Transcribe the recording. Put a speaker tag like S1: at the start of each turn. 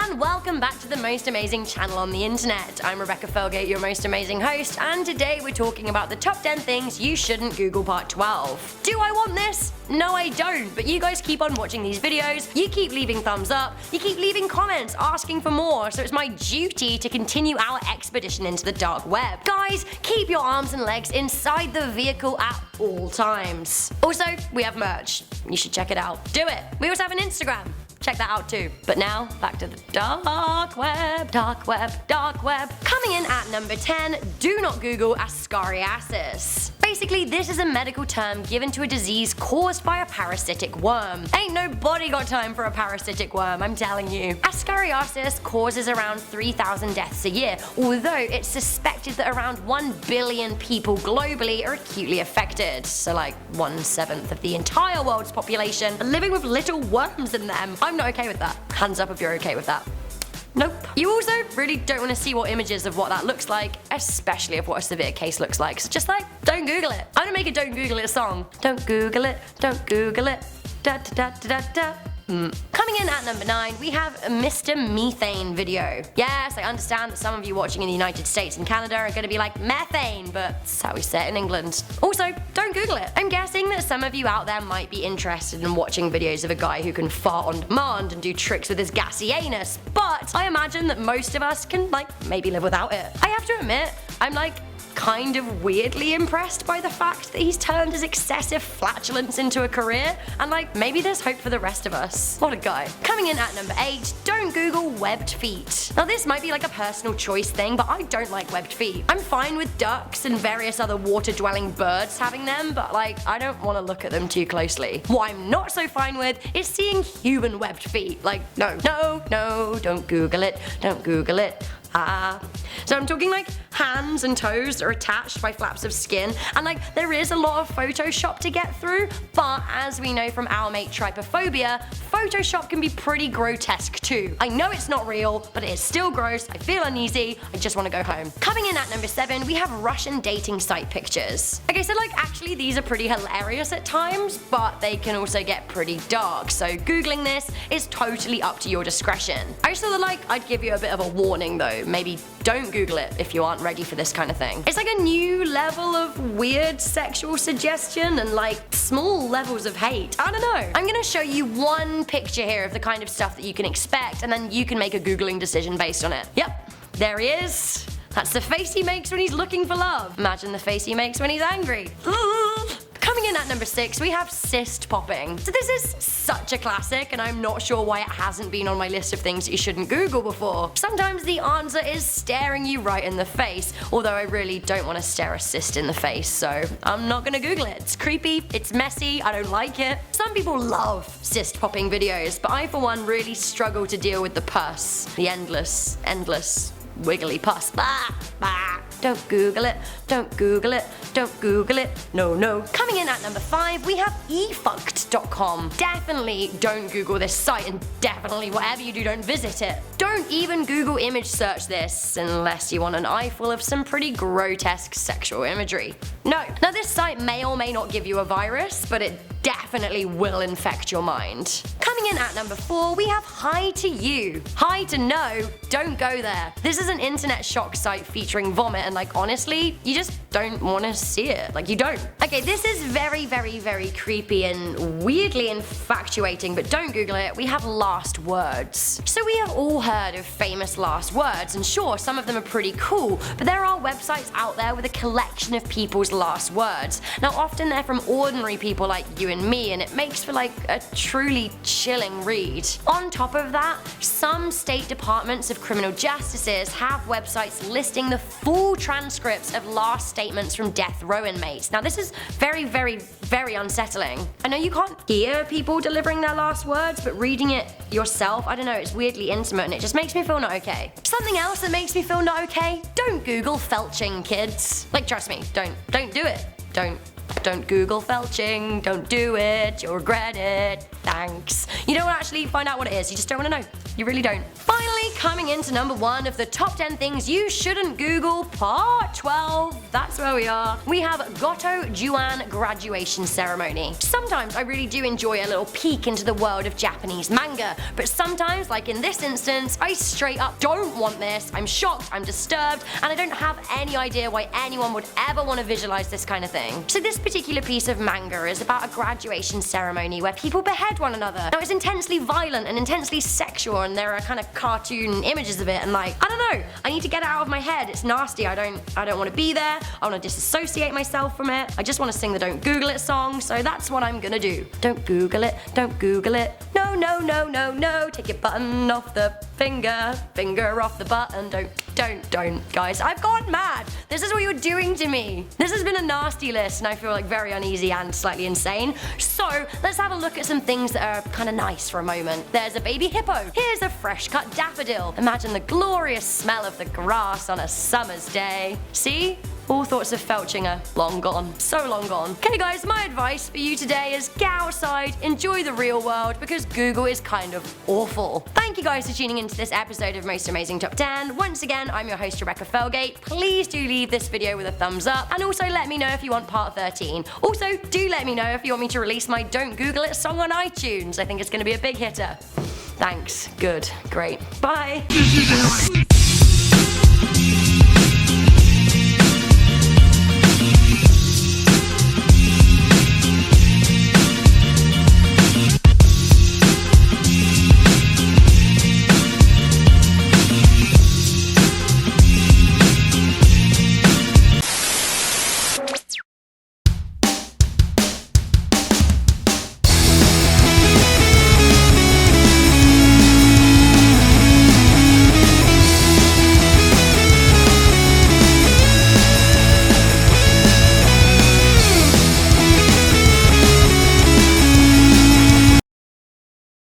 S1: and welcome back to the most amazing channel on the internet. I'm Rebecca Felgate, your most amazing host, and today we're talking about the top 10 things you shouldn't Google part 12. Do I want this? No, I don't, but you guys keep on watching these videos, you keep leaving thumbs up, you keep leaving comments asking for more, so it's my duty to continue our expedition into the dark web. Guys, keep your arms and legs inside the vehicle at all times. Also, we have merch. You should check it out. Do it. We also have an Instagram. Check that out too. But now, back to the dark web, dark web, dark web. Coming in at number 10, do not Google Ascariasis. Basically, this is a medical term given to a disease caused by a parasitic worm. Ain't nobody got time for a parasitic worm, I'm telling you. Ascariasis causes around 3,000 deaths a year, although it's suspected that around 1 billion people globally are acutely affected. So like 1/7 of the entire world's population are living with little worms in them. I'm not okay with that. Hands up if you're okay with that. Nope. You also really don't want to see what images of what that looks like, especially of what a severe case looks like. So just like, don't Google it. I'm gonna make a Don't Google It song. Don't Google it, don't Google it, da da da da da da. Coming in at number 9, we have a Mr. Methane video. Yes, I understand that some of you watching in the United States and Canada are going to be like, methane, but that's how we say it in England. Also, don't Google it. I'm guessing that some of you out there might be interested in watching videos of a guy who can fart on demand and do tricks with his gassy anus, but I imagine that most of us can, like, maybe live without it. I have to admit, I'm like, kind of weirdly impressed by the fact that he's turned his excessive flatulence into a career, and like, maybe there's hope for the rest of us. What a guy. Coming in at number 8, don't Google webbed feet. Now this might be like a personal choice thing, but I don't like webbed feet. I'm fine with ducks and various other water-dwelling birds having them, but like, I don't want to look at them too closely. What I'm not so fine with is seeing human webbed feet. Like, no, no, no, don't Google it, don't Google it. So I'm talking like hands and toes that are attached by flaps of skin, and like there is a lot of Photoshop to get through, but as we know from our mate Trypophobia, Photoshop can be pretty grotesque too. I know it's not real, but it is still gross, I feel uneasy, I just want to go home. Coming in at number 7, we have Russian dating site pictures. Okay, so like actually these are pretty hilarious at times, but they can also get pretty dark, so googling this is totally up to your discretion. I just thought that I'd give you a bit of a warning though. Maybe don't Google it if you aren't ready for this kind of thing. It's like a new level of weird sexual suggestion and like small levels of hate. I don't know. I'm gonna show you one picture here of the kind of stuff that you can expect, and then you can make a Googling decision based on it. Yep, there he is. That's the face he makes when he's looking for love. Imagine the face he makes when he's angry. Coming in at number 6, we have cyst popping. So this is such a classic, and I'm not sure why it hasn't been on my list of things that you shouldn't Google before. Sometimes the answer is staring you right in the face, although I really don't want to stare a cyst in the face, so I'm not gonna Google it. It's creepy, it's messy, I don't like it. Some people love cyst popping videos, but I for one really struggle to deal with the pus. The endless wiggly pus. Bah, bah. Don't Google it, don't Google it, don't Google it, no, no. Coming in at number 5, we have efucked.com. Definitely don't Google this site, and definitely whatever you do, don't visit it. Don't even Google image search this unless you want an eye full of some pretty grotesque sexual imagery. No. Now this site may or may not give you a virus, but it definitely will infect your mind. Coming in at number 4, we have Hi to You. Hi to no, don't go there. This is an internet shock site featuring vomit, and like honestly, you just don't want to see it. Like you don't. Okay, this is very, very, very creepy and weirdly infatuating, but don't Google it. We have last words. So we have all heard of famous last words, and sure, some of them are pretty cool, but there are websites out there with a collection of people's last words. Now often they're from ordinary people like you and me, and it makes for like a truly chilling read. On top of that, some state departments of criminal justices have websites listing the full transcripts of last statements from death row inmates. Now this is very, very, very unsettling. I know you can't hear people delivering their last words, but reading it yourself, I don't know, it's weirdly intimate and it just makes me feel not okay. Something else that makes me feel not okay? Don't Google Felching, kids. Like trust me, don't do it. Don't Google Felching, don't do it, you'll regret it, thanks. You don't actually find out what it is, you just don't want to know. You really don't. Finally, coming into number 1 of the top 10 things you shouldn't Google, part 12. That's where we are. We have Gotoh Juan graduation ceremony. Sometimes I really do enjoy a little peek into the world of Japanese manga, but sometimes, like in this instance, I straight up don't want this. I'm shocked, I'm disturbed, and I don't have any idea why anyone would ever want to visualize this kind of thing. So this particular piece of manga is about a graduation ceremony where people behead one another. Now it's intensely violent and intensely sexual, and there are kind of cartoon images of it, and like, I don't know, I need to get it out of my head. It's nasty. I don't want to be there. I want to disassociate myself from it. I just want to sing the Don't Google It song, so that's what I'm gonna do. Don't Google it, don't Google it. No, no, no, no, no. Take your button off the finger off the button. Don't, guys. I've gone mad. This is what you're doing to me. This has been a nasty list, and I feel like very uneasy and slightly insane. So let's have a look at some things that are kind of nice for a moment. There's a baby hippo. Here's a fresh cut daffodil. Imagine the glorious smell of the grass on a summer's day. See? All thoughts of Felching are long gone. So long gone. Okay guys, my advice for you today is get outside, enjoy the real world, because Google is kind of awful. Thank you guys for tuning into this episode of Most Amazing Top 10. Once again, I'm your host Rebecca Felgate. Please do leave this video with a thumbs up, and also let me know if you want part 13. Also, do let me know if you want me to release my Don't Google It song on iTunes. I think it's going to be a big hitter. Thanks. Good. Great. Bye.